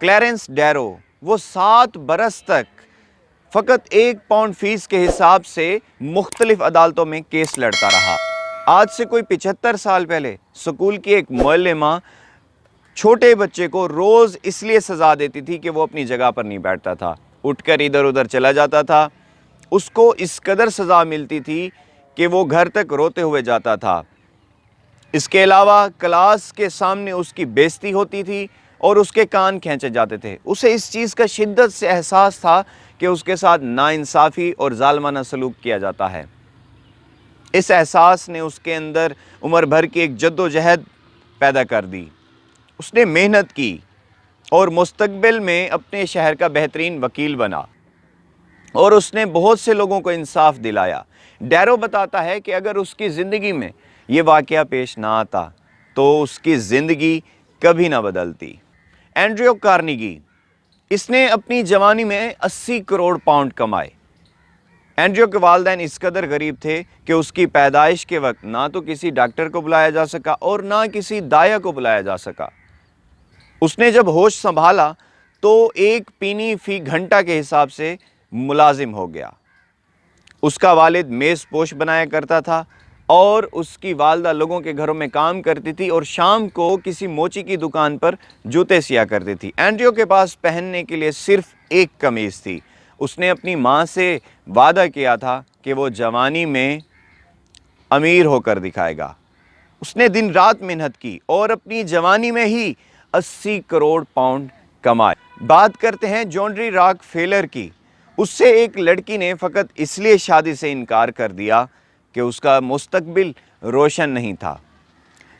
Clarence डैरो वो 7 बरस तक फ़कत 1 पाउंड फीस के हिसाब से मुख्तलिफ अदालतों में केस लड़ता रहा। आज से कोई 75 साल पहले स्कूल की एक मुअल्लिमा छोटे बच्चे को रोज़ इसलिए सज़ा देती थी कि वो अपनी जगह पर नहीं बैठता था, उठकर इधर उधर चला जाता था। उसको इस कदर सज़ा मिलती थी कि वो घर तक रोते हुए जाता था। इसके अलावा क्लास के सामने उसकी बेइज्जती होती थी और उसके कान खींचे जाते थे। उसे इस चीज़ का शिद्दत से एहसास था कि उसके साथ नाइंसाफ़ी और ज़ालिमाना सलूक किया जाता है। इस एहसास ने उसके अंदर उम्र भर की एक जद्दोजहद पैदा कर दी। उसने मेहनत की और मुस्तकबिल में अपने शहर का बेहतरीन वकील बना और उसने बहुत से लोगों को इंसाफ दिलाया। डैरो बताता है कि अगर उसकी ज़िंदगी में ये वाक़या पेश ना आता तो उसकी ज़िंदगी कभी ना बदलती। एंड्रियो कार्नेगी, इसने अपनी जवानी में 80 करोड़ पाउंड कमाए। एंड्रियो के वालिदैन इस कदर गरीब थे कि उसकी पैदाइश के वक्त ना तो किसी डॉक्टर को बुलाया जा सका और ना किसी दाया को बुलाया जा सका। उसने जब होश संभाला तो 1 पेनी फी घंटा के हिसाब से मुलाजिम हो गया। उसका वालिद मेज़ पोश बनाया करता था और उसकी वालदा लोगों के घरों में काम करती थी और शाम को किसी मोची की दुकान पर जूते सिया करती थी। एंड्रियो के पास पहनने के लिए सिर्फ 1 कमीज़ थी। उसने अपनी माँ से वादा किया था कि वो जवानी में अमीर होकर दिखाएगा। उसने दिन रात मेहनत की और अपनी जवानी में ही 80 करोड़ पाउंड कमाए। बात करते हैं जॉन रॉकफेलर की। उससे एक लड़की ने फ़कत इसलिए शादी से इनकार कर दिया कि उसका मुस्तकबिल रोशन नहीं था।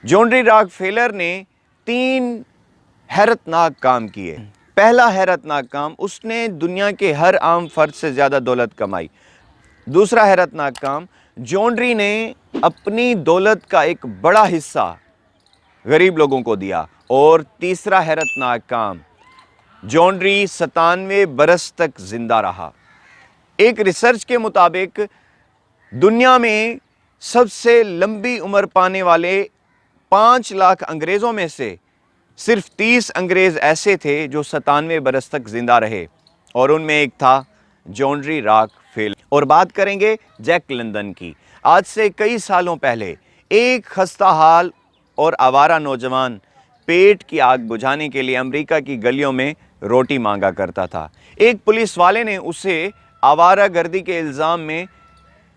जॉन रॉकफेलर ने 3 हैरतनाक काम किए। पहला हैरतनाक काम, उसने दुनिया के हर आम फर्द से ज़्यादा दौलत कमाई। दूसरा हैरतनाक काम, जॉन ने अपनी दौलत का एक बड़ा हिस्सा गरीब लोगों को दिया। और तीसरा हैरतनाक काम, जॉन 97 बरस तक ज़िंदा रहा। एक रिसर्च के मुताबिक दुनिया में सबसे लंबी उम्र पाने वाले 5 लाख अंग्रेज़ों में से सिर्फ 30 अंग्रेज़ ऐसे थे जो 97 बरस तक ज़िंदा रहे और उनमें एक था जॉन रॉकफेलर। और बात करेंगे जैक लंदन की। आज से कई सालों पहले एक खस्ता हाल और आवारा नौजवान पेट की आग बुझाने के लिए अमेरिका की गलियों में रोटी मांगा करता था। एक पुलिस वाले ने उसे आवारागर्दी के इल्ज़ाम में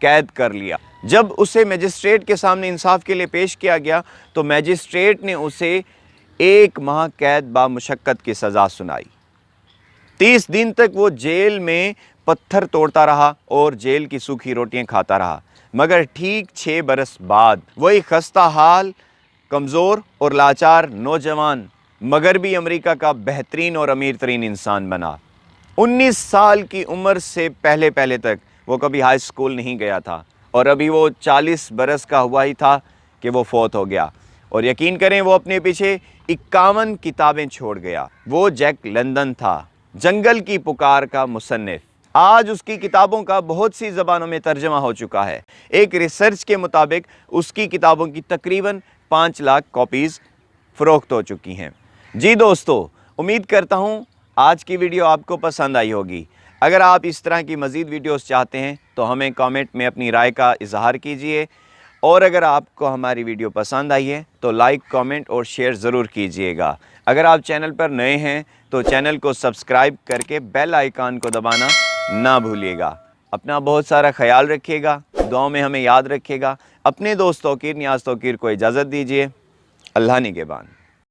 कैद कर लिया। जब उसे मजिस्ट्रेट के सामने इंसाफ के लिए पेश किया गया तो मजिस्ट्रेट ने उसे 1 माह कैद बामुशक्कत की सज़ा सुनाई। 30 दिन तक वो जेल में पत्थर तोड़ता रहा और जेल की सूखी रोटियां खाता रहा। मगर ठीक 6 बरस बाद वही खस्ता हाल, कमज़ोर और लाचार नौजवान मगरबी अमेरिका का बेहतरीन और अमीर तरीन इंसान बना। 19 साल की उम्र से पहले तक वो कभी हाई स्कूल नहीं गया था और अभी वो 40 बरस का हुआ ही था कि वो फौत हो गया। और यकीन करें वो अपने पीछे 51 किताबें छोड़ गया। वो जैक लंदन था, जंगल की पुकार का मुसन्निफ। आज उसकी किताबों का बहुत सी ज़बानों में तर्जमा हो चुका है। एक रिसर्च के मुताबिक उसकी किताबों की तकरीबन 5 लाख कॉपीज़ फ़रोख्त हो चुकी हैं। जी दोस्तों, उम्मीद करता हूँ आज की वीडियो आपको पसंद आई होगी। अगर आप इस तरह की मज़ीद वीडियोस चाहते हैं तो हमें कमेंट में अपनी राय का इजहार कीजिए और अगर आपको हमारी वीडियो पसंद आई है तो लाइक, कमेंट और शेयर ज़रूर कीजिएगा। अगर आप चैनल पर नए हैं तो चैनल को सब्सक्राइब करके बेल आइकन को दबाना ना भूलिएगा। अपना बहुत सारा ख्याल रखिएगा, दुआओं में हमें याद रखिएगा। अपने दोस्त तौकीर नियाज़ तौकीर को इजाज़त दीजिए। अल्लाह निगहबान।